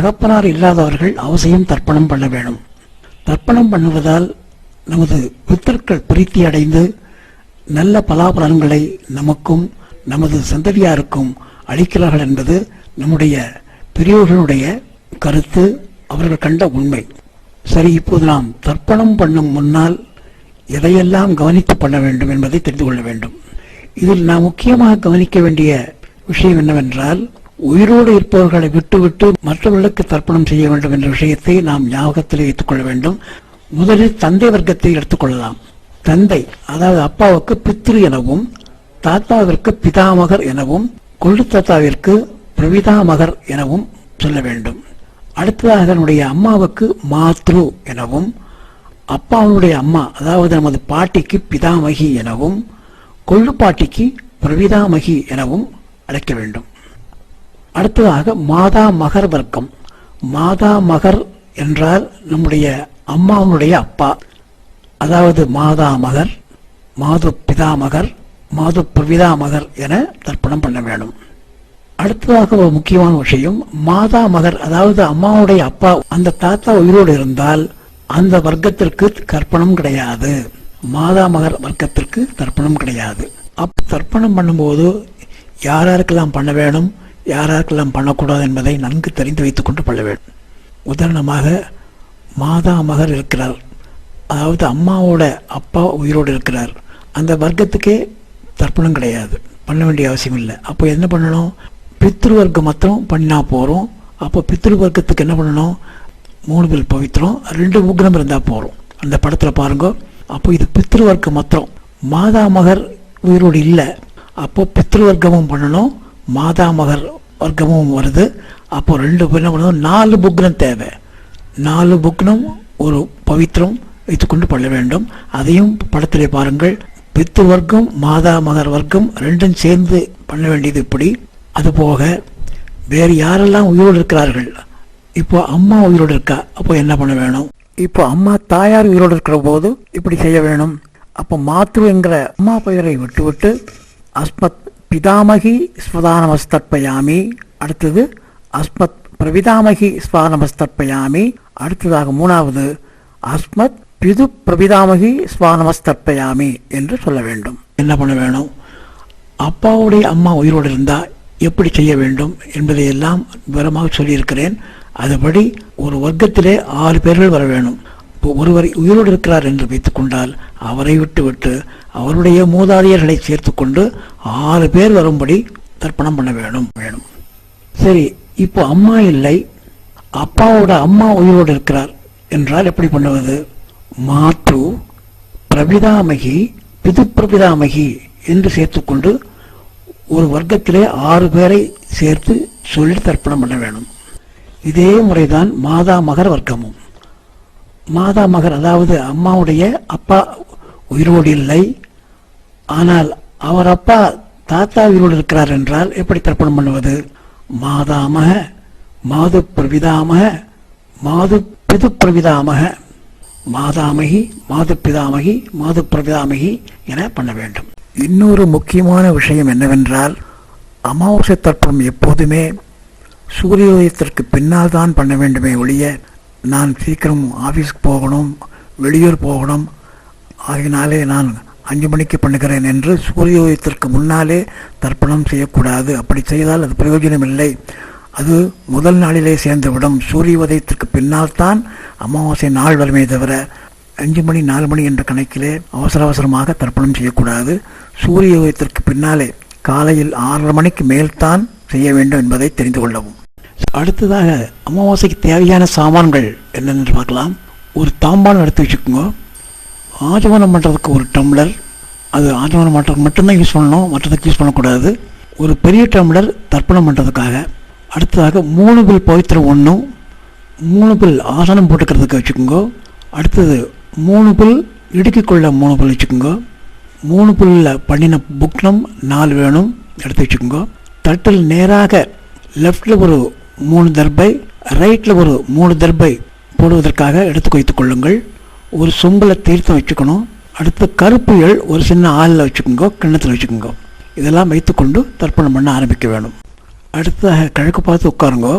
தகப்பனார் இல்லாதவர்கள் அவசியம் தர்ப்பணம் பண்ண வேணும். தர்ப்பணம் பண்ணுவதால் நமது பித்தர்கள் பிரீத்தி அடைந்து நல்ல பலாபலன்களை நமக்கும் நமது சந்ததியாருக்கும் அளிக்கிறார்கள் என்பது நம்முடைய பெரியோர்களுடைய கருத்து, அவர்கள் கண்ட உண்மை. சரி, இப்போது நாம் தர்ப்பணம் பண்ணும் முன்னால் எதையெல்லாம் கவனித்து பண்ண வேண்டும் என்பதை தெரிந்து கொள்ள வேண்டும். இதில் நாம் முக்கியமாக கவனிக்க வேண்டிய விஷயம் என்னவென்றால், உயிரோடு இருப்பவர்களை விட்டுவிட்டு மற்றவர்களுக்கு தர்ப்பணம் செய்ய வேண்டும் என்ற விஷயத்தை நாம் ஞாபகத்தில் வைத்துக் கொள்ள வேண்டும். முதலில் தந்தை வர்க்கத்தை எடுத்துக்கொள்ளலாம். தந்தை, அதாவது அப்பாவுக்கு பித்ரு எனவும், தாத்தாவிற்கு பிதாமகர் எனவும், கொள்ளு தாத்தாவிற்கு பிரவிதாமகர் எனவும் சொல்ல வேண்டும். அடுத்ததாக அதனுடைய அம்மாவுக்கு மாத்ரு எனவும், அப்பாவுடைய அம்மா அதாவது நமது பாட்டிக்கு பிதாமகி எனவும், கொள்ளு பாட்டிக்கு பிரவிதாமகி எனவும் அழைக்க வேண்டும். அடுத்ததாக மாதா மகர் வர்க்கம். மாதா மகர் என்றால் நம்முடைய அம்மாவுடைய அப்பா, அதாவது மாதா மகர், மாது பிதாமகர், மாது பிரவிதாமகர் என தர்ப்பணம் பண்ண வேண்டும். அடுத்ததாக ஒரு முக்கியமான விஷயம், மாதா மகர் அதாவது அம்மாவுடைய அப்பா, அந்த தாத்தா உயிரோடு இருந்தால் அந்த வர்க்கத்திற்கு தர்ப்பணம் கிடையாது. மாதா மகர் வர்க்கத்திற்கு தர்ப்பணம் கிடையாது. தர்ப்பணம் பண்ணும்போது யாராருக்கெல்லாம் பண்ண வேணும், யாராருக்கெல்லாம் பண்ணக்கூடாது என்பதை நன்கு தெரிந்து வைத்துக் கொண்டு பண்ண வேண்டும். உதாரணமாக, மாதா மகர் இருக்கிறார், அதாவது அம்மாவோட அப்பா உயிரோடு இருக்கிறார், அந்த வர்க்கத்துக்கே தர்ப்பணம் கிடையாது, பண்ண வேண்டிய அவசியம் இல்லை. அப்போ என்ன பண்ணணும், பித்ரு வர்க்கம் மாத்திரம் பண்ணினா போகிறோம். அப்போ பித்ரு வர்க்கத்துக்கு என்ன பண்ணணும், 3 பில் பவித்திரம் 2 உக்ரம் இருந்தால் போகிறோம். அந்த படத்தில் பாருங்க. அப்போ இது பித்ரு வர்க்கம் மாத்திரம். மாதா மகர் உயிரோடு இல்லை, அப்போ பித்ரு வர்க்கமும் பண்ணணும், மாதா மகர் வர்க்கமும் வருது. அப்போ 2 என்ன பண்ணணும், 4 புக்னம் தேவை. 4 புக்னம் ஒரு பவித்திரம் வைத்துக்கொண்டு பண்ண வேண்டும். அதையும் படத்திலே பாருங்கள். பித்ரு வர்க்கம் மாதா மகர் வர்க்கம் 2ம் சேர்ந்து பண்ண வேண்டியது இப்படி. அதுபோக வேறு யாரெல்லாம் உயிரோடு இருக்கிறார்கள், இப்போ அம்மா உயிரோடு இருக்கா, அப்போ என்ன பண்ண வேணும், இப்போ அம்மா தாயார் உயிரோடு இருக்கிற போது இப்படி செய்ய வேணும். அப்போ மாத்ரு என்கிற அம்மா பெயரை விட்டுவிட்டு அஸ்மத் பிதாமகி ஸ்வதானமஸ்தர்ப்பயாமி, அடுத்தது அஸ்மத் பிரவிதாமகி ஸ்வானமஸ்தர்ப்பயாமி, அடுத்ததாக 3வது அஸ்மத் பிது பிரபிதாமகி ஸ்வானமஸ்தர்ப்பயாமி என்று சொல்ல வேண்டும். என்ன பண்ண வேணும், அப்பாவுடைய அம்மா உயிரோடு இருந்தால் எப்படி செய்ய வேண்டும் என்பதை எல்லாம் விவரமாக சொல்லியிருக்கிறேன். அதுபடி ஒரு வர்க்கத்திலே 6 பேர்கள் வர வேணும். இப்போ ஒருவர் உயிரோடு இருக்கிறார் என்று வைத்துக் கொண்டால் அவரை விட்டு அவருடைய மூதாதையர்களை சேர்த்து கொண்டு 6 பேர் வரும்படி தர்ப்பணம் பண்ண வேணும். சரி, இப்போ அம்மா இல்லை, அப்பாவோட அம்மா உயிரோடு இருக்கிறார் என்றால் எப்படி பண்ணுவது, மாத்ரு பிரபிதாமகி பிது பிரபிதாமகி என்று சேர்த்துக்கொண்டு ஒரு வர்க்கத்திலே 6 பேரை சேர்த்து சொல்லி தர்ப்பணம் பண்ண வேணும். இதே முறைதான் மாதா மகர் வர்க்கமும். மாதா மகர் அதாவது அம்மாவுடைய அப்பா உயிரோடு இல்லை, ஆனால் அவர் அப்பா தாத்தா உயிரோடு இருக்கிறார் என்றால் எப்படி தர்ப்பணம் பண்ணுவது, மாதாமக மாது பிரவிதாமக மாது பிது பிரவிதாமக, மாதாமகி மாது பிதாமகி மாது பிரவிதாமகி என பண்ண வேண்டும். இன்னொரு முக்கியமான விஷயம் என்னவென்றால், அமாவாசை தர்ப்பணம் எப்போதுமே சூரியோதயத்திற்கு பின்னால் தான் பண்ண வேண்டுமே ஒழிய, நான் சீக்கிரம் ஆஃபீஸுக்கு போகணும், வெளியூர் போகணும், ஆகினாலே நான் 5 மணிக்கு பண்ணுகிறேன் என்று சூரியோதயத்திற்கு முன்னாலே தர்ப்பணம் செய்யக்கூடாது. அப்படி செய்தால் அது பிரயோஜனம் இல்லை. அது முதல் நாளிலே சேர்ந்துவிடும். சூரிய உதயத்திற்கு பின்னால் தான் அமாவாசை நாள் வருமே தவிர 5 மணி 4 மணி என்ற கணக்கிலே அவசரமாக தர்ப்பணம் செய்யக்கூடாது. சூரிய உதயத்திற்கு பின்னாலே காலையில் 6:30 மணிக்கு மேல்தான் செய்ய வேண்டும் என்பதை தெரிந்து கொள்ளவும். அடுத்ததாக அமாவாசைக்கு தேவையான சாமான்கள் என்னென்று பார்க்கலாம். ஒரு தாம்பாளம் எடுத்து வச்சுக்கோங்க. ஆஜமனம் பண்ணுறதுக்கு ஒரு டம்ளர், அது ஆஜமனம் பண்ணுறதுக்கு மட்டும்தான் யூஸ் பண்ணணும், மற்றதுக்கு யூஸ் பண்ணக்கூடாது. ஒரு பெரிய டம்ளர் தர்ப்பணம் பண்ணுறதுக்காக. அடுத்ததாக 3 பில் பவித்திரம் 1, 3 பில் ஆசனம் போட்டுக்கிறதுக்கு வச்சுக்கோங்க. அடுத்தது 3 பில் இடுக்கிக்கொள்ள 3 பில் வச்சுக்கோங்க. 3 பில்லில் பண்ணின புக்னம் 4 வேணும், எடுத்து வச்சுக்கோங்க. தட்டில் நேராக லெஃப்டில் ஒரு 3 தர்பை, ரைட்டில் ஒரு 3 தர்பை போடுவதற்காக எடுத்து வைத்துக் கொள்ளுங்கள். ஒரு சொம்பில் தீர்த்தம் வச்சுக்கணும். அடுத்து கருப்பு எள் ஒரு சின்ன ஆளில் வச்சுக்கோங்க, கிண்ணத்தில் வச்சுக்கோங்க. இதெல்லாம் வைத்துக்கொண்டு தர்ப்பணம் பண்ண ஆரம்பிக்க வேணும். அடுத்ததாக கிழக்கு பார்த்து உட்காருங்க.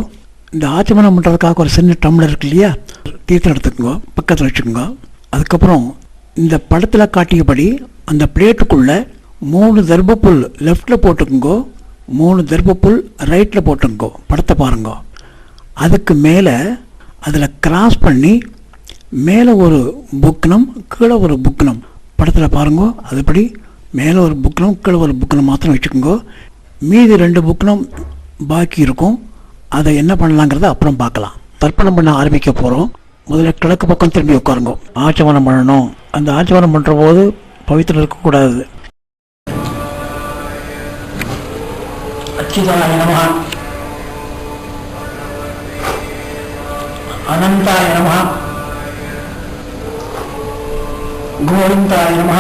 இந்த ஆச்சமனம் பண்ணுறதுக்காக ஒரு சின்ன டம்ளர் இருக்கு இல்லையா, தீர்த்தம் எடுத்துக்கோங்க, பக்கத்தில் வச்சுக்கோங்க. அதுக்கப்புறம் இந்த படத்தில் காட்டியபடி அந்த பிளேட்டுக்குள்ளே 3 தர்பப்புல் லெஃப்டில் போட்டுக்குங்கோ, 3 தர்பப்புல் ரைட்டில் போட்டுங்கோ. படத்தை பாருங்க. அதுக்கு மேலே அதில் கிராஸ் பண்ணி மேலே ஒரு புக்னம் கீழே ஒரு புக்னம், படத்தில் பாருங்க. அதுபடி மேலே ஒரு புக்னம் கீழே ஒரு புக்னம் மாத்திரம் வச்சுக்கோங்க. மீதி 2 புக்னம் பாக்கி இருக்கும். அதை என்ன பண்ணலாங்கிறத அப்புறம் பார்க்கலாம். தர்ப்பணம் பண்ண ஆரம்பிக்க போகிறோம். முதல்ல கிழக்கு பக்கம் திரும்பி உட்காருங்க. ஆச்சமனம் பண்ணணும். அந்த ஆச்சமனம் பண்ணுற போது பவித்திரம் இருக்கக்கூடாது. அச்சிதாய நமஹ, அனந்தாய நமஹ, கோவிந்தாய நமஹ,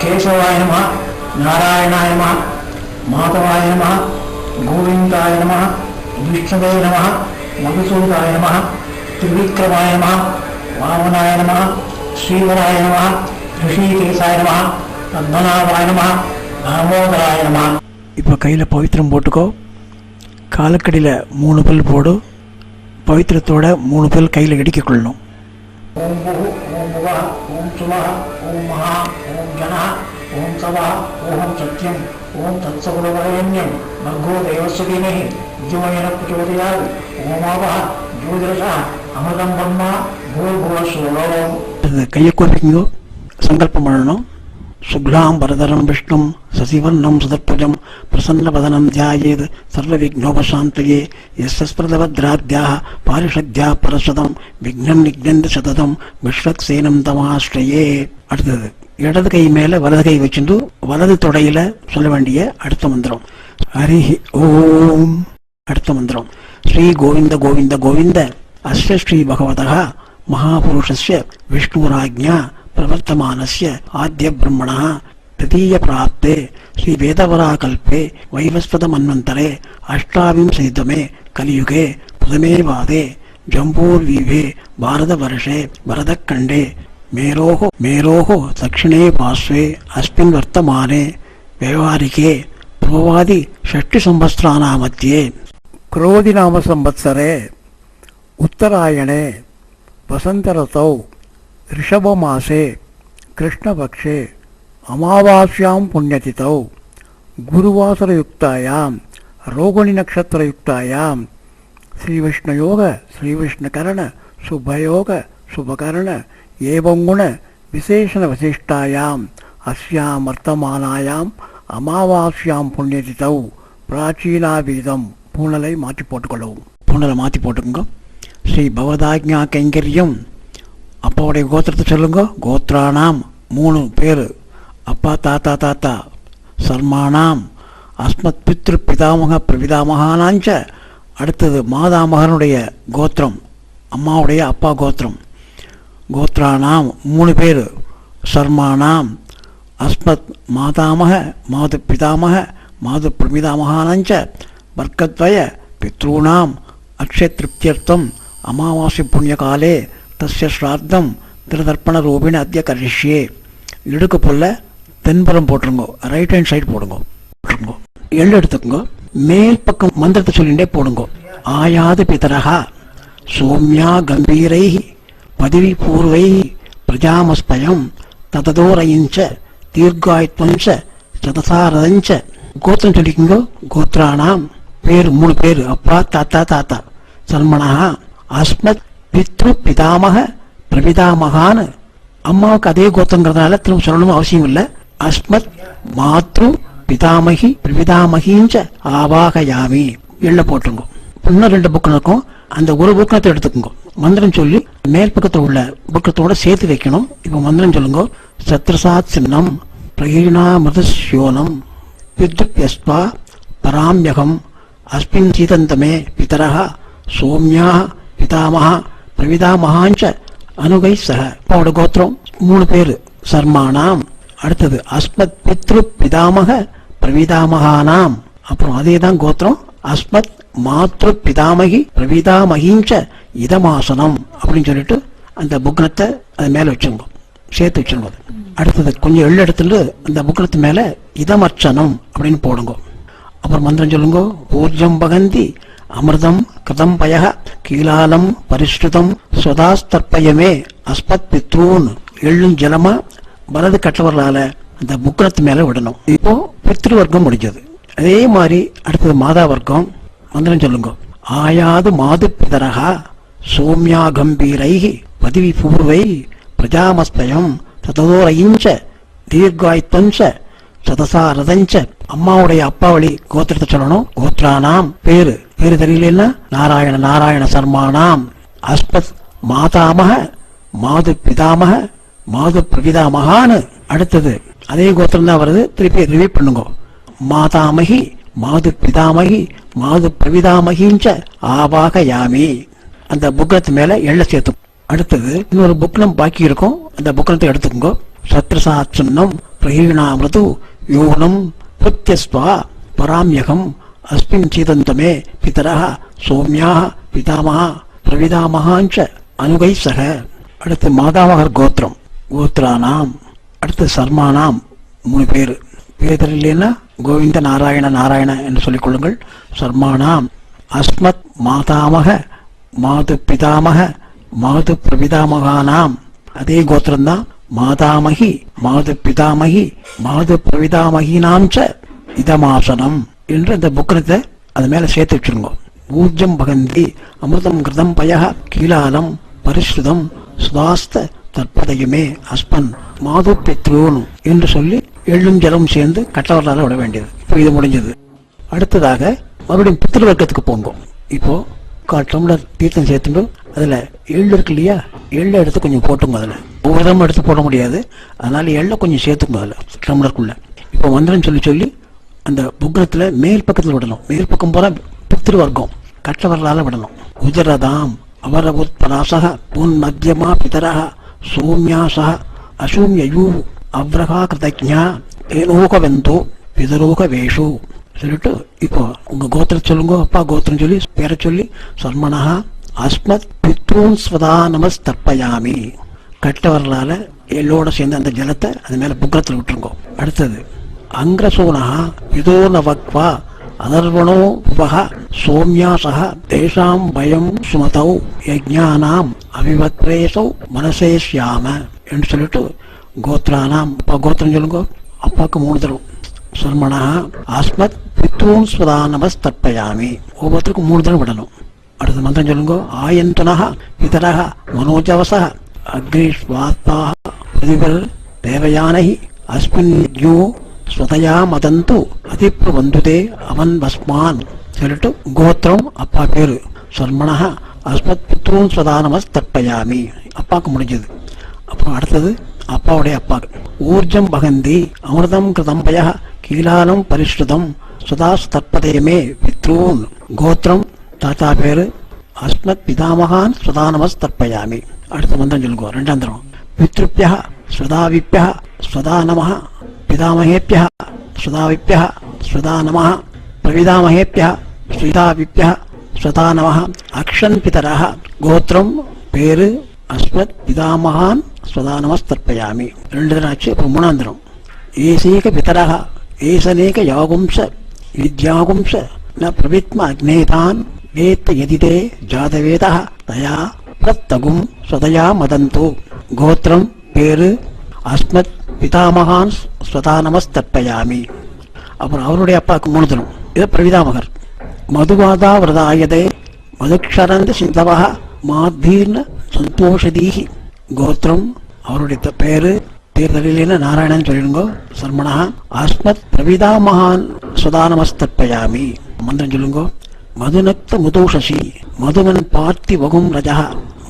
கேசவாய நமஹ, நாராயணாய நமஹ, மாதவாய நமஹ, கோவிந்தாய நமஹ, விஷ்ணவே நமஹ, மதுசூதாய நமஹ, திரிவிக்ரமாய நமஹ, வாமனாய நமஹ, ஸ்ரீவராய நமஹ, ரிஷிகேசாய நமஹ, பத்மநாபாய நமஹ, தாமோதராய நமஹ. இப்போ கையில் பவித்திரம் போட்டுக்கோ. காலக்கடியில் 3 பல் போடு. பவித்திரத்தோட 3 பல் கையில் இடிக்க கொள்ளணும். ஓம் புகு, ஓம் புவா, ஓம் சுவா, ஓம் மகா, ஓம் ஜனா, ஓம் சவா, ஓம் சத்யம், ஓம் தத்சகுலவரண்யம், மர்கோ தேவஸ்வதீமஹி விஜயன பிரச்சோதயாத், ஓமாவா ஜோதிரசா அமிர்தம் பிரம்மா பூர்புவ ஸ்வரோம். கையை கோர்ப்பிங்கோ. சங்கல்பம் பண்ணணும். சுக்லாம் பரதரம் விஷ்ணும் சசிவர்ணம் சுதர்புஜம் பிரசன்னவதனம் தியாயேத் சர்வவிக்னோபசாந்தயே யஸ்ஸ்பிரதவத்ராத்யாः பாரிஷத்யா பரஸ்வதம் விக்னம் நிக்னந்தி சததம் விஸ்வக்சேனம் தமாஸ்ரயே. அடுத்தது இடது கை மேல வலது கை வச்சுட்டு வலது தொடையில சொல்ல வேண்டிய அடுத்த மந்திரம் ஹரி ஓம். அடுத்த மந்திரம் ஸ்ரீ கோவிந்த கோவிந்த கோவிந்த அஸ்ய ஸ்ரீ பகவதः மகாபுருஷஸ்ய விஷ்ணுராஜ்ஞா பிரவர்த்தமானஸ்ய ஆத்ய பிரம்மணः तृतीय प्राप्ते श्री वेदवराकल्पे वैवस्वत मन्वन्तरे अष्टाविंशतितमे कलियुगे प्रथमे वादे जम्बूर्वीभे भारतवर्षे भरतखण्डे मेरोः दक्षिणे पार्श्वे अस्मिन् वर्तमाने व्यवहारिके पूर्वादि षष्टिसंवत्सराणां मध्ये क्रोधिनाम संवत्सरे उत्तरायणे वसन्तऋतौ ऋषभमासे कृष्णपक्षे अमावास्यां पुण्यतिथौ गुरुवासरयुक्तायां रोहिणी नक्षत्रयुक्तायां श्रीविष्णुयोग श्रीविष्णुकरण शुभयोग शुभकरण एवं गुण विशेषण वशिष्ठायां अस्यां वर्तमानायां अमावास्यां पुण्यतिथौ प्राचीनावेदं பூனலை மாற்றி போட்டுக்கொள்ளவும். பூனலை மாற்றி போட்டுக்கோங்க. ஸ்ரீ பவதாஜ்ஞா கைங்கரியம். அப்பாவுடைய கோத்திரத்தை சொல்லுங்க. கோத்ரானாம் 3 பேர். அப்பா தாத்தா தாத்தா. சர்மானாம் அஸ்மத் பித்ரு பிதாமக பிரபிதாமகானாஞ்ச. அடுத்தது மாதாமகனுடைய கோத்திரம், அம்மாவுடைய அப்பா கோத்திரம். கோத்ரானாம் 3 பேர். சர்மானாம் அஸ்மத் மாதாமக மாது பிதாமக மாது பிரமிதாமகானாஞ்ச வர்க்கத்வய பித்ருணாம் அக்ஷய திருப்தியர்த்தம் அமாவாசை புண்ணியகாலே தஸ்ய ஸ்ராத்தம் திருதர்ப்பண ரூபிண அத்திய கரிஷ்யே. இடுக்க போல தென்புறம் போட்டுருங்க. ரைட் ஹேண்ட் சைடு போடுங்க. எள்ளு எடுத்துக்கோங்க. மேல் பக்கம் மந்திரத்தை சொல்லிண்டே போடுங்க. ஆயாது பிதரஹா சோம்யா கம்பீரை பதவி பூர்வை பிரஜாமஸ்பயம் தததோரயிஞ்ச தீர்காயுத்வஞ்ச சதசாரதஞ்ச. கோத்திரம் சொல்லிக்கோங்க. கோத்ரானாம் பேர் 3 பேர். அப்பா தாத்தா தாத்தா. சல்மனா அஸ்மத் பித்ரு பிதாமக பிரபிதாமகான்னு. அம்மாவுக்கு அதே கோத்திரங்கிறதுனால திரும்ப சொல்லணும் அவசியம் இல்லை. அஸ்மத் மாத்ரு பிதாமகி பிரபிதாமகிஞ்ச ஆவாகயாமி. எள்ள போட்டுருங்க. இன்னும் 2 புக்கம் இருக்கும். அந்த ஒரு புக்கத்தை எடுத்துக்கோங்க. மந்திரம் சொல்லி மேல் பக்கத்தில் உள்ள புக்கத்தோட சேர்த்து வைக்கணும். இப்போ மந்திரம் சொல்லுங்க. சத்ரசாத் சின்னம் பிரகீணாமிருதஸ்யோனம் வித்யுப்யஸ்வா பராம்யகம் அஸ்மின் சீதந்தமே பிதரஹ சோம்யா பிதாமஹ பிரவிதாமகாஞ்ச அனுகை சக. அப்பாவோட கோத்திரம் 3 பேர். சர்மானாம். அடுத்தது அஸ்மத் பித்ரு பிதாமக பிரவிதாமகானாம். அப்புறம் அதே தான் கோத்திரம். அஸ்மத் மாத்ரு பிதாமகி பிரவிதாமகிஞ்ச இதமாசனம் அப்படின்னு சொல்லிட்டு அந்த புக்னத்தை அது மேலே வச்சுங்க, சேர்த்து வச்சுங்க. அடுத்தது கொஞ்சம் எள்ளு எடுத்துட்டு அந்த புக்னத்து மேலே இதமர்ச்சனம் அப்படின்னு போடுங்க. அப்புறம் மந்திரம் சொல்லுங்க. ஊர்ஜம் பகந்தி அமிர்தம் கிருதம் பய கீலாலம் பரிஷ்டுதம் ஸ்வதாஸ்தர்ப்பயமே அஸ்மத் பித்ரூன். எள்ளும் ஜலமா வலது கட்டவர்களால அந்த புக்கனத்து மேல விடணும். இப்போ பித்ரு வர்க்கம் முடிஞ்சது. அதே மாதிரி அடுத்தது மாதா வர்க்கம். மந்திரம் சொல்லுங்க. ஆயாது மாது பிதரகா சோம்யா கம்பீரைஹி பதிவி பூர்வை பிரஜாமஸ்பயம் ததோரயிஞ்ச தீர்காய்த்தஞ்ச சதசா ரதஞ்ச. அம்மாவுடைய அப்பா வழி கோத்திரத்தை சொல்லணும். கோத்ரானாம் பேரு தெரியலன்னா நாராயண நாராயண சர்மானாம் அஸ்மத் மாதாமக மாது பிதாமக மாது பிரபிதாமகான்னு. அடுத்தது அதே கோத்திரம் தான் வருது. திருப்பி ரிவைட் பண்ணுங்க. மாதாமகி மாது பிதாமகி மாது பிரபிதாமகிஞ்ச ஆவாக யாமி. அந்த புக்கனத்து மேல எள்ள சேர்த்து. அடுத்தது இன்னொரு புக்கனம் பாக்கி இருக்கும். அந்த புக்கனத்தை எடுத்துக்கோங்க. சத்ரசாத்சுன்னம் பிரஹீணாமிருது யோனம் புத்தியஸ்வா பராம்யகம் அஸ்மின் சீதந்தமே பிதரஹ சோம்யாக பிதாமஹா பிரவிதாமகாஞ்ச அனுகை சக. அடுத்து மாதாமகர் கோத்திரம். கோத்ரானாம். அடுத்து சர்மானாம் 3 பேர். பேர் இல்லைன்னா கோவிந்த நாராயண நாராயண என்று சொல்லிக் கொள்ளுங்கள். சர்மானாம் அஸ்மத் மாதாமக மாது பிதாமக மாது பிரபிதாமகானாம். அதே கோத்திரம்தான். மாதாமகி மாது பிதாமகி மாது பிரவிதாமகினாம் ச இதமாசனம் என்று அந்த புக்கனத்தை அது மேல சேர்த்து வச்சிருங்க. ஊர்ஜம் பகந்தி அமிர்தம் கிருதம் பய கீலாலம் பரிஷ்ருதம் சுதாஸ்த தற்பதையுமே அஸ்பன் மாது பித்ரூன் என்று சொல்லி எள்ளும் ஜலம் சேர்ந்து கட்டவர்களால் விட வேண்டியது. இப்போ இது முடிஞ்சது. அடுத்ததாக மறுபடியும் பித்திரு வர்க்கத்துக்கு போங்க. இப்போ 1/4 டம்ளர் தீர்த்தம் சேர்த்துங்க. அதுல எள்ளு இருக்கு இல்லையா, எள்ளை எடுத்து கொஞ்சம் போட்டுங்க. அதுல ஒவ்வொரு தரம் எடுத்து போட முடியாது, அதனால எள்ளை கொஞ்சம் சேர்த்துங்க அதுல டம்ளருக்குள்ள. இப்போ மந்திரம் சொல்லி அந்த புக்னத்துல மேல் பக்கத்தில் விடணும். மேல் பக்கம் போல பித்திரு வர்க்கம் கட்டவர்களால விடணும். உஜரதாம் அவரபுத் பராசக புன் மத்தியமா பிதரஹ சோம்யாசக அசூம்யயூ அவ்ரகா கிருதஜ்ஞா ஏனோகவெந்தோ பிதரோக வேஷு சொல்லிட்டு இப்போ உங்க கோத்திரம் சொல்லுங்க. அப்பா கோத்திரம் சொல்லி பேரை சொல்லி சர்மனஹா அஸ்மத் பித்ரூன் ஸ்வதா நமஸ்தர்ப்பயாமி. கட்டவர்களால எல்லோட சேர்ந்து அந்த ஜலத்தை அது மேல புக்கரத்தில் விட்டுருங்க. அடுத்தது அங்கிரசோனஹா இதோ நவக்வா அதர்வணோ உபஹ சோம்யாசஹ தேஷாம் பயம் சுமதௌ யஜ்ஞானாம் அவிவத்ரேசௌ மனசே ஸ்யாம என்று சொல்லிட்டு கோத்ரானாம். அப்பா கோத்திரம் சொல்லுங்க. அப்பாவுக்கு 3 தடவை. சர்மனா அஸ்மத் பித்ரூன் ஸ்வதா நமஸ்தர்ப்பயாமி. ஒவ்வொருத்தருக்கும் 3 தடவை விடணும். அடுத்த மந்திரம் சொல்லுங்க. ஆயந்தனஹ பிதரஹ மனோஜவசஹ அக்னிஷ்வாத்பாஹ பிரதிபல் தேவயானஹி அஸ்மின் யஜ்ஞோ ஸ்வதயா மதந்து அதிப்ரவந்துதே அவன் பஸ்மான் சொல்லிட்டு கோத்திரம் அப்பா பேரு சர்மனஹ அஸ்மத் பித்ரூன் ஸ்வதா நமஸ்தர்ப்பயாமி. அப்பாவுக்கு முடிஞ்சது. அப்புறம் அடுத்தது அப்பாவுடைய அப்பாக்கு. ஊர்ஜம் பகந்தி அமிர்தம் கிருதம் பய கீலாலம் பரிஷ்ருதம் சுதாஸ்தர்ப்பதேமே பித்ரூன். கோத்திரம் தாத்தா பேரு அஸ்மத் பிதாமகான் ஸ்வதா நமஸ்தர்ப்பயாமி. அடுத்த மந்திரம் சொல்லுங்க. 2ஆம் தரம். பித்ருப்யா ஸ்வதாவிப்யா ஸ்வதா நமஹ பிதாமகேப்யா ஸ்வதாவிப்யா ஸ்வதா நமஹ பிரவிதாமகேப்யா ஸ்வதாவிப்யா ஸ்வதா நமஹ அக்ஷன் பிதரஹ. கோத்திரம் பேரு அஸ்மத் பிதாமகான் ஸ்வதா நமஸ்தர்ப்பயாமி. 2 தரம் ஆச்சு. இப்போ 3ஆம் தரம். ஏசேக பிதரஹ ஏசனேக யாகும்ச வித்யாகும்ச ந பிரவித்ம அக்னேதான் வேத்த யதிதே ஜாதவேதஹ தயா பிரத்தகும் ஸ்வதயா மதந்து. கோத்திரம் பேரு அஸ்மத் பிதாமகான் ஸ்வதா நமஸ்தர்ப்பயாமி. அப்புறம் அவருடைய அப்பாவுக்கு 3 தரம். இது பிரவிதாமகர். மதுவாதா விரதாயதே மதுக்ஷரந்த சிந்தவஹ மாத்தீர்ண சந்தோஷதீஹி. கோத்திரம் அவருடைய பேரு தேர்தலில் நாராயணன் சொல்லிடுங்க. சர்மனா அஸ்மத் பிரவிதாமகான் ஸ்வதா நமஸ்தர்ப்பயாமி. மந்திரம் சொல்லுங்க. மதுநக்த முதோஷசி மதுமன் பார்த்தி வகும் ரஜா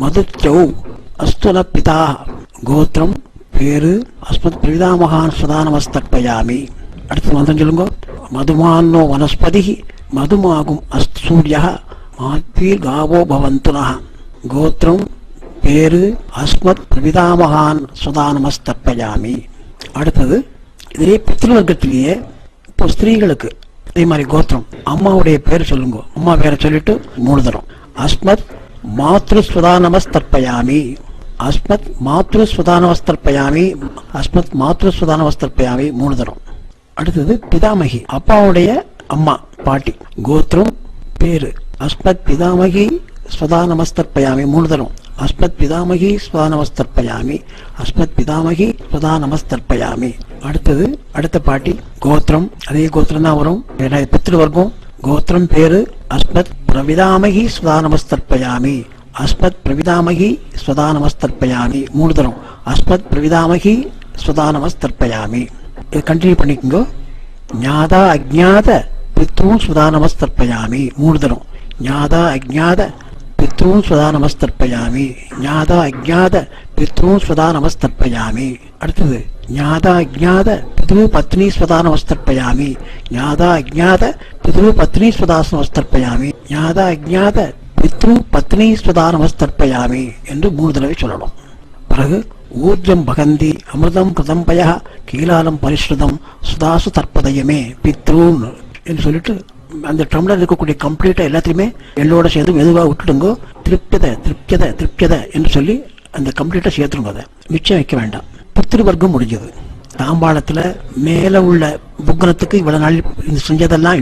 மதுச்சௌ அஸ்துன பிதா. கோத்திரம் பேரு அஸ்மத் பிரவிதாமகான் ஸ்வதா நமஸ்தர்ப்பயாமி. அடுத்த மந்திரம் சொல்லுங்க. மதுமானோ வனஸ்பதி மதுமாகும் அஸ்து சூரிய மாத்வீர் காவோ பவந்துனஹ. கோத்திரம் பேரு அஸ்மத் பிரவிதாமகான் ஸ்வதா நமஸ்தர்ப்பயாமி. அடுத்தது இதே பித்ருவர்க்கத்திலேயே இப்போ ஸ்திரீகளுக்கு அதே மாதிரி கோத்திரம் அம்மாவுடைய பேர் சொல்லுங்க. அம்மா பேரை சொல்லிட்டு 3 தரம். அஸ்மத் மாத்ரு ஸ்வதா நமஸ்தர்ப்பயாமி. அஸ்மத் மாத்ரு ஸ்வதா நமஸ்தர்ப்பயாமி. அஸ்மத் மாத்ரு ஸ்வதா நமஸ்தர்ப்பயாமி 3 தரம். அடுத்தது பிதாமகி அப்பாவுடைய அம்மா பாட்டி. கோத்திரம் பேரு அஸ்மத் பிதாமகி ஸ்வதா நமஸ்தர்ப்பயாமி. 3 தரம் அஸ்மத் பிதாமகி ஸ்வதா நமஸ்தர்ப்பயாமி, அஸ்மத் பிதாமகி ஸ்வதா நமஸ்தர்ப்பயாமி. அடுத்தது அடுத்த பாட்டி கோத்திரம், அதே கோத்திரம் தான் வரும், பித்ரு வர்க்கம். கோத்திரம் பேரு அஸ்மத் பிரவிதாமகி ஸ்வதா நமஸ்தர்ப்பயாமி, அஸ்மத் பிரவிதாமகி ஸ்வதா நமஸ்தர்ப்பயாமி. 3 தரம் அஸ்மத் பிரவிதாமகி ஸ்வதா நமஸ்தர்ப்பயாமி. இது கண்டினியூ பண்ணிக்கோங்க. ஞாதா அஜ்ஞாத பித்ரூன் ஸ்வதா நமஸ்தர்ப்பயாமி. 3 தரம் ஞாதா அஜ்ஞாத பித்ரூன் ஸ்வதா நமஸ்தர்ப்பயாமி, ஞாதா அஜ்ஞாத பித்ரூன் ஸ்வதா நமஸ்தர்ப்பயாமி. அடுத்தது ஞாதா அஜ்ஞாத பித்ரு பத்னி ஸ்வதா நமஸ்தர்ப்பயாமி, ஞாதா அஜ்ஞாத பித்ரு பத்னி ஸ்வதா நமஸ்தர்ப்பயாமி, ஞாதா அஜ்ஞாத பித்ரு பத்னி ஸ்வதா நமஸ்தர்ப்பயாமி என்று 3 தடவை சொல்லணும். பிறகு ஊர்ஜம் பகந்தி அமிர்தம் கிருதம்பய கீலாலம் பரிஸ்ருதம் சுதாசு தற்பதயமே பித்ரூன் என்று சொல்லிட்டு அந்த டம்ளர் இருக்கக்கூடிய கம்ப்ளீட்டா எல்லாத்தையுமே எள்ளோட சேர்ந்து மெதுவாக விட்டுடுங்கோ. திருப்தியத திருப்தியத திருப்தியத என்று சொல்லி அந்த கம்ப்ளீட்டா சேர்த்துருங்க. அதை மிச்சம் வைக்க வேண்டாம். பித்ரு வர்க்கம் முடிஞ்சது. தாம்பாளத்துல மேல உள்ள புக்கனத்துக்கு இவ்வளவு நாள் செஞ்சதெல்லாம்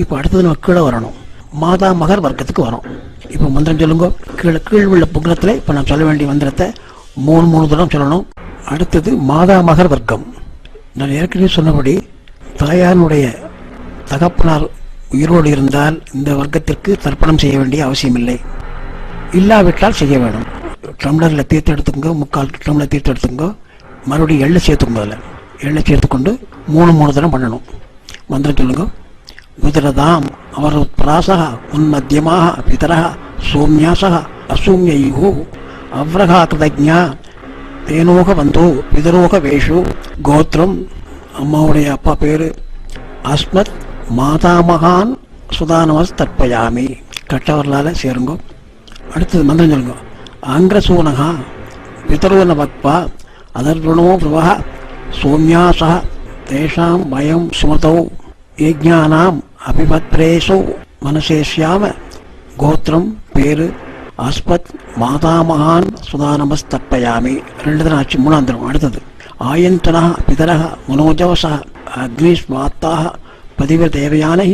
இப்போ அடுத்தது நம்ம கீழே வரணும். மாதா மகர் வர்க்கத்துக்கு வரும். இப்போ மந்திரம் சொல்லுங்க. கீழ் உள்ள புக்கனத்துல இப்ப நான் சொல்ல வேண்டிய மந்திரத்தை 3 தடவை சொல்லணும். அடுத்தது மாதா மகர் வர்க்கம். நான் ஏற்கனவே சொன்னபடி தாயாருடைய தகப்பனார் உயிரோடு இருந்தால் இந்த வர்க்கத்திற்கு தர்ப்பணம் செய்ய வேண்டிய அவசியம் இல்லை. இல்லாவிட்டால் செய்ய வேண்டும். டம்ளரில் தீர்த்து எடுத்துங்க, 3/4 டம்ளர் தீர்த்து எடுத்துங்க, மறுபடியும் எள்ளை சேர்த்துங்க. அதில் எள்ளை சேர்த்துக்கொண்டு 3 தரம் பண்ணணும். மந்திரம் சொல்லுங்க. விதரதாம் அவர் பிராசக உன்மத்தியமாக பிதரக சோம்யாசக அசூமியோ அவ்ரகா கிருதஜா தேனோக வந்தோ பிதரோக வேஷு. கோத்திரம் அம்மாவுடைய அப்பா பேரு அஸ்மத் மாதாமகான் சுதா நமஸ்தர்ப்பயாமி. கட்டவர்களால சேருங்க. அடுத்தது மந்திரம் சொல்லுங்க. அங்கிரசூனகா பிதரோன பக்வா அதர்வணோ பிரவஹ சோம்யாசா தேஷாம் பயம் சுமதௌ யஜ்ஞானாம் அபிபத்ரேசோ மனசேஷ்யாம. கோத்திரம் பேரு அஸ்மத் மாதாமகான் சுதா நமஸ்தர்ப்பயாமி. 2 தரம் ஆச்சு. 3ஆம் தரம். அடுத்தது ஆயந்தனா பிதரக மனோஜவச அக்னிஸ்மாத்தாக பதிவ தேவயானை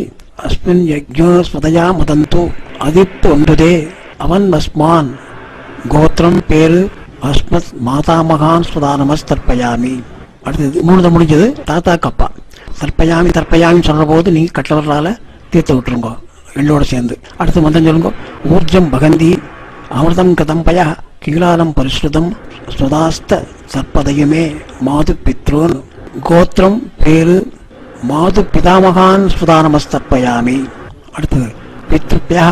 அஸ்மின் யஜ்ஞஸ்வதயா மதந்தோ அதிப்து ஒன்றுதே அவன் மஸ்மான். கோத்திரம் பேரு அஸ்மத் மாதாமகான் ஸ்வதா நமஸ்தர்ப்பயாமி. அடுத்தது 3 முடிஞ்சது. தாத்தா கப்பா தர்ப்பயாமி தர்ப்பயாமி சொல்ற போது நீங்க கட்டவர்களால தீர்த்து விட்டுருங்க எள்ளோட சேர்ந்து. அடுத்து மந்திரம் சொல்லுங்க. ஊர்ஜம் பகந்தி அமிர்தம் கதம்பய கீலாலம் பரிஸ்ருதம் ஸ்வதாஸ்த சர்ப்பதயமே மாது பித்ரோன். கோத்திரம் பேரு மாது பிதாமகான் ஸ்வதா நமஸ்தர்ப்பயாமி. அடுத்தது பித்ருப்யா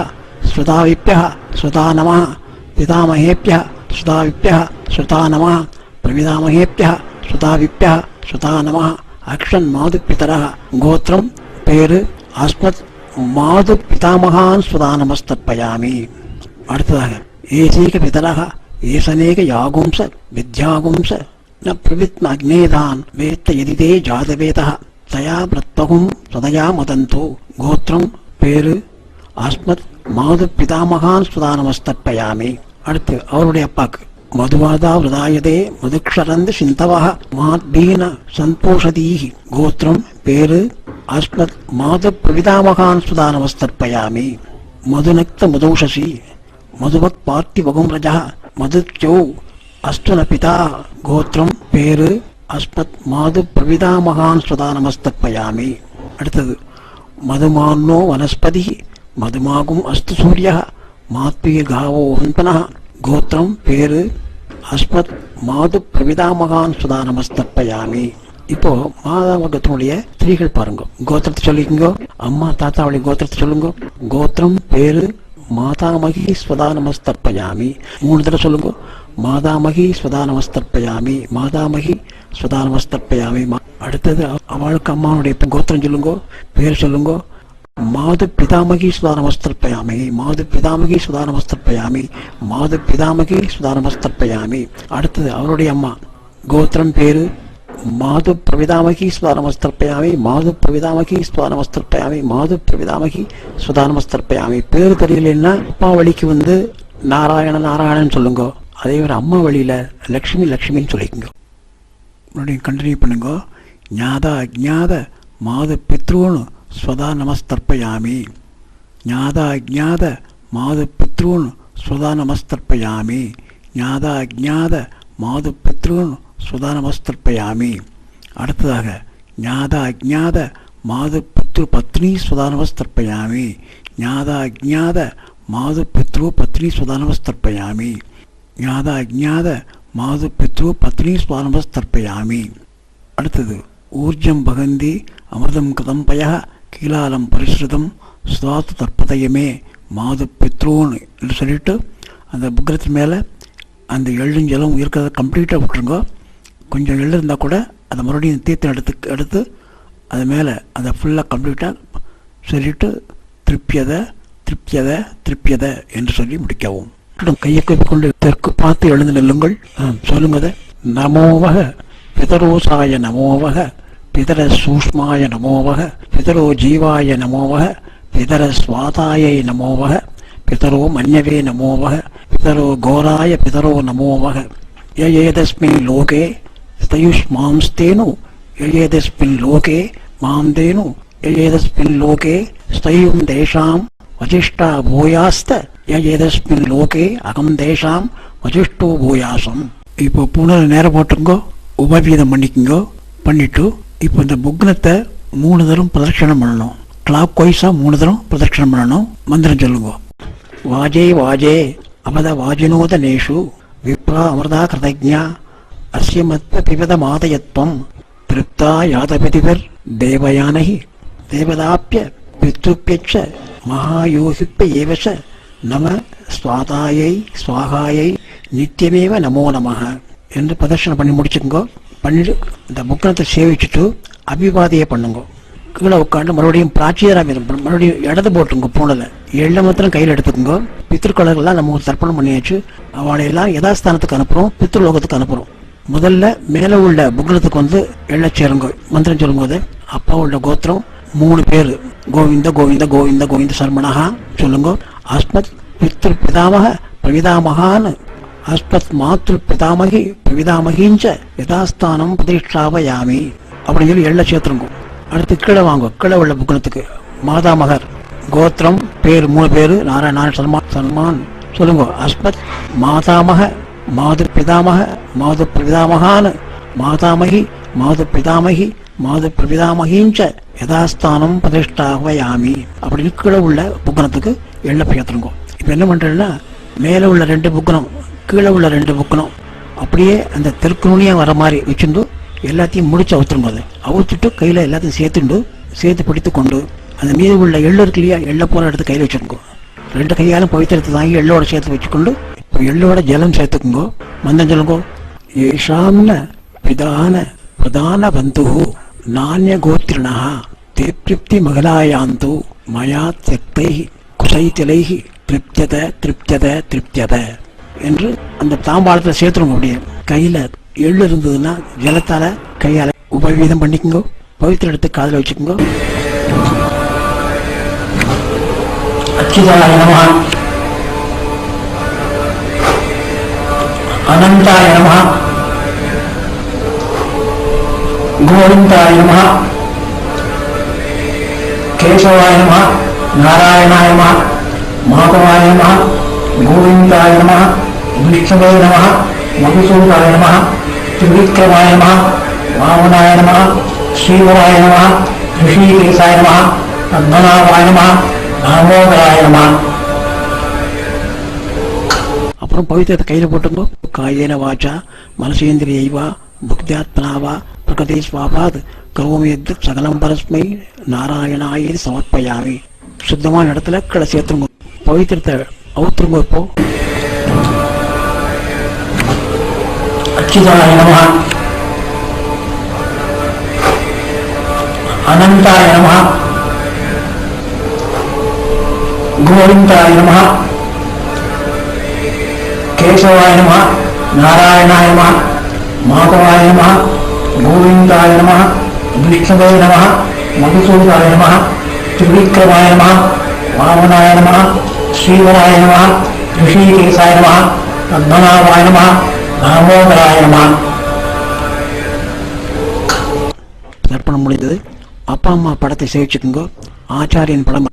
ஸ்வதாவிப்யா ஸ்வதா நம, பிதாமகேப்யா ஸ்வதாவிப்யா ஸ்வதா நம, பிரவிதாமகேப்யா ஸ்வதாவிப்யா ஸ்வதா நம. அக்ஷன் மாது பிதரக. கோத்திரம் பேரு அஸ்மத் மாது பிதாமகான் ஸ்வதா நமஸ்தர்ப்பயாமி. அடுத்ததாக ஏசேக பிதரக ஏசனேக யாகும்ச வித்யாகும்ச ந பிரவித்ம அக்னேதான் வேத்த எதிதே ஜாதவேத தயா பிரத்வகும் சதயா மதந்தோ. கோத்திரம் பேரு அஸ்மத் மாது பிதாமகான் ஸ்வதா நமஸ்தர்ப்பயாமி. அடுத்து அவருடைய அப்பாக்கு மதுவாதா விரதாயதே மதுக்ஷரந்த சிந்தவஹ மாத்பீன சந்தோஷதீஹி. கோத்திரம் பேரு அஸ்மத் மாது பிரவிதாமகான் ஸ்வதா நமஸ்தர்ப்பயாமி. மதுநக்த மதோஷசி மதுவக் பார்த்திவகும் ரஜா மதுச்சோ அஸ்வன பிதா. கோத்திரம் பேரு அஸ்மத் மாது பிரவிதாமகான் ஸ்வதா நமஸ்தர்ப்பயாமி. அடுத்தது மதுமானோ வனஸ்பதி மதுமாகும் அஸ்து சூரிய மாத்வீர் காவோ ஹன்பன. கோத்திரம் பேரு அஸ்மத் மாது பிரவிதாமகான் ஸ்வதா நமஸ்தர்ப்பயாமி. இப்போ மாதா வர்க்கத்தினுடைய ஸ்திரீகள் பாருங்க. கோத்திரத்தை சொல்லிக்கோ. அம்மா தாத்தாவுடைய கோத்திரத்தை சொல்லுங்க. கோத்திரம் பேரு மாதாமகி ஸ்வதா நமஸ்தர்ப்பயாமி. 3 தடவை சொல்லுங்க. மாதாமகி ஸ்வதா நமஸ்தர்ப்பயாமி, மாதாமகி ஸ்வதா நமஸ்தர்ப்பயாமி. அடுத்தது அவளுக்கு அம்மாவுடைய கோத்திரம் சொல்லுங்க, பேர் சொல்லுங்க. மாது பிதாமகி ஸ்வதா நமஸ்தர்ப்பயாமி, மாது பிதாமகி ஸ்வதா நமஸ்தர்ப்பயாமி, மாது பிதாமகி ஸ்வதா நமஸ்தர்ப்பயாமி. அடுத்தது அவருடைய அம்மா கோத்திரம் பேரு மாது பிரவிதாமகி ஸ்வதா நமஸ்தர்ப்பயாமி, மாது பிரவிதாமகி ஸ்வதா நமஸ்தர்ப்பயாமி, மாது பிரவிதாமகி ஸ்வதா நமஸ்தர்ப்பயாமி. பேரு தெரியலன்னா அப்பா வழிக்கு நாராயணன் சொல்லுங்க. அதே ஒரு அம்மா வழியில லக்ஷ்மி லக்ஷ்மின்னு சொல்லிக்கோங்க. மறுபடியும் கண்டினியூ பண்ணுங்க. ஞாத அஜ்ஞாத மாது பித்ருன்னு ஸ்வதா நமஸ்தர்ப்பயாமி. ஞாத அஜ்ஞாத மாது பித்ரூன் ஸ்வதா நமஸ்தர்ப்பயாமி. ஞாத அஜ்ஞாத மாது பித்ரூன் ஸ்வதா நமஸ்தர்ப்பயாமி. அடுத்ததாக ஞாத அஜ்ஞாத மாது பித்ரு பத்னி ஸ்வதா நமஸ்தர்ப்பயாமி. ஞாத அஜ்ஞாத மாது பித்ரு பத்னி ஸ்வதா நமஸ்தர்ப்பயாமி. ஞாத அஜ்ஞாத மாது பித்ரு பத்னி ஸ்வதா நமஸ்தர்ப்பயாமி. அடுத்தது ஊர்ஜம் பகந்தி அமிர்தம் கதம்பய கீலாலம் பரிஸ்ருதம் சுதாத்து தற்பதயமே மாது பித்ரூன் என்று சொல்லிட்டு அந்த புக்கிரத்து மேலே அந்த எள்ளும் ஜலம் இருக்கிறத கம்ப்ளீட்டாக விட்டுருங்க. கொஞ்சம் எள்ளு இருந்தால் கூட அதை மறுபடியும் தீர்த்தம் எடுத்து அது மேலே அதை ஃபுல்லாக கம்ப்ளீட்டாக சொல்லிட்டு திருப்தியத என்று சொல்லி முடிக்கவும். கையை கொண்டு தெற்கு பார்த்து எழுந்து நில்லுங்கள். சொல்லுங்க. நமோவக பிதரோசாய நமோவக பிதர சூஷ்மாய நமோவக பிதரோ ஜீவாய நமோவக பிதர ஸ்வாதாயை நமோவக பிதரோ மன்யவே நமோவக பிதரோ கோராய பிதரோ நமோவக. யயேதஸ்மின் லோகே ஸ்தயுஷ்மாம்ஸ்தேனு யயேதஸ்மின் லோகே மாம்தேனு யயேதஸ்மின் லோகே ஸ்தயும் தேஷாம் வசிஷ்டா பூயாஸ்த யயேதஸ்மின் லோகே அகம் தேஷாம் வசிஷ்டோ பூயாசம். இப்போ பூனை நேரம் போட்டுங்கோ, உபவீதம் பண்ணிக்கோங்க. பண்ணிட்டு இப்போ இந்த புக்னத்தை 3 தரம் பிரதட்சணம் பண்ணணும். கிளாக் வைஸாக 3 தரம் பிரதட்சணம் பண்ணணும். மந்திரம் சொல்லுங்க. வாஜே வாஜே அமத வாஜினோத நேஷு விப்ரா அமிர்தா கிருதஜ்ஞா அஸ்ய மத்வ பிபத மாதயத்வம் திருப்தா யாதபதிவர் தேவயானகி தேவதாப்பிய பித்ருப்பியச்ச மகாயோகிப்ப ஏவச நம ஸ்வாதாயை ஸ்வாகாயை நித்தியமேவ நமோ நமக என்று பிரதர்ஷனம் பண்ணி முடிச்சுக்கோங்க. பண்ணிட்டு இந்த புக்கணத்தை சேவிச்சுட்டு அபிவாதியை பண்ணுங்க. கீழே உட்காந்து மறுபடியும் பிராச்சியராக மறுபடியும் இடது போட்டுங்க. பூனல எள்ள மாத்திரம் கையில் எடுத்துக்கோங்க. பித்ருக்கலர்கள்லாம் நம்ம தர்ப்பணம் பண்ணியாச்சு. அவளையெல்லாம் யதாஸ்தானத்துக்கு அனுப்புகிறோம், பித்ருலோகத்துக்கு அனுப்புகிறோம். முதல்ல மேலே உள்ள புக்னத்துக்கு எள்ள சேருங்க. மந்திரம் சொல்லும்போது அப்பாவோட கோத்திரம் 3 பேர் கோவிந்த கோவிந்த கோவிந்த கோவிந்த சர்மனஹா சொல்லுங்க. அஸ்மத் பித்ரு பிதாமக பிரவிதாமகான்னு அஸ்மத் மாத்ரு பிதாமகி பிரவிதாமகிஞ்ச யதாஸ்தானம் பிரதிஷ்டாவயாமி அப்படின்னு சொல்லி எள்ள சேர்த்துருங்க. அடுத்து கீழே வாங்க. கீழே உள்ள புக்னத்துக்கு மாதாமகர் கோத்திரம் பேர் 3 பேர் நாராயண சல்மான் சொல்லுங்க. அஸ்மத் மாதாமக மாது பிதாமக மாது பிரவிதாமகான்னு மாதாமகி மாது பிதாமகி மாது பிரவிதாமகிஞ்ச யதாஸ்தானம் பிரதிஷ்டாவயாமி அப்படின்னு கீழே உள்ள புக்கணத்துக்கு எள்ள பேத்துருங்க. இப்போ என்ன பண்ணுறேன்னா மேலே உள்ள 2 புக்கணம் கீழே உள்ள 2 புக்கணம் அப்படியே அந்த தெற்கு நுனியாக வர மாதிரி வச்சுட்டு எல்லாத்தையும் முடிச்சு அவுத்துருங்க. அதை அவுத்துட்டு கையில் எல்லாத்தையும் சேர்த்து பிடித்து கொண்டு அந்த மீது உள்ள எள்ளு இருக்கு இல்லையா, எள்ளை போல எடுத்து கையில் வச்சுருக்கோம். 2 கையாலும் பவித்திரத்தை தாங்கி எள்ளோட சேர்த்து வச்சுக்கொண்டு இப்போ எள்ளோட ஜலம் சேர்த்துக்குங்கோ. மந்தம் சொல்லுங்கோ. ஏஷாம்ன பிதான பிரதான பந்து நானிய கோத்திரணா திருப்தி மகளாயாந்து மயா தெக்தை குசைத்திலை திருப்தியத என்று அந்த தாம்பாளத்தில் சேர்த்துருங்க. அப்படியே கையில் எள்ளு இருந்ததுன்னா ஜலத்தால கையால உபவீதம் பண்ணிக்கோங்க. பவித்திர எடுத்து காதில் வச்சுக்கோங்க. அச்சுதாய நமஹ அனந்தாய நமஹ கோவிந்தாய நமஹ கேசவாய நமஹ நாராயணாய நமஹ மாதவாய நமஹ கோவிந்தாய நமஹ விஷ்ணுவே நமஹ மதுசூதாய நமஹ திரிவிக்ரமாய நமஹ வாமனாய நமஹ ஸ்ரீவராய நமஹ ரிஷிகேசாய நமஹ பத்மநாபாய நமஹ தாமோதராய நமஹ. அப்புறம் பவித்திரத்தை கையில் போட்டுங்க. காயேன வாச்சா மனசேந்திரியைவா புக்தியாத்மனாவா பிரகதி ஸ்வாபாத் கரோமி சகலம் பரஸ்மை நாராயணாய சமர்ப்பயாமி. சுத்தமான இடத்துல கடை சேர்த்துருங்க. பவித்திரத்தை அவுத்துருங்க. இப்போ அச்சுதாய நமஹ அனந்தாய நமஹ கோவிந்தாய நமஹ கேசவாய நமஹ நாராயணாய நமஹ மாதவாய நமஹ கோவிந்தாய நமஹ விஷ்ணுவே நமஹ மதுசூதாய நமஹ திரிவிக்ரமாய நமஹ வாமனாய நமஹ ஸ்ரீவராய நமஹ ரிஷிகேசாய நமஹ பத்மநாபாய நமஹ தாமோதராய நமஹ. தர்ப்பணம் முடிந்தது. அப்பா அம்மா படத்தை சேவிச்சுக்குங்க. ஆச்சாரியன் படம்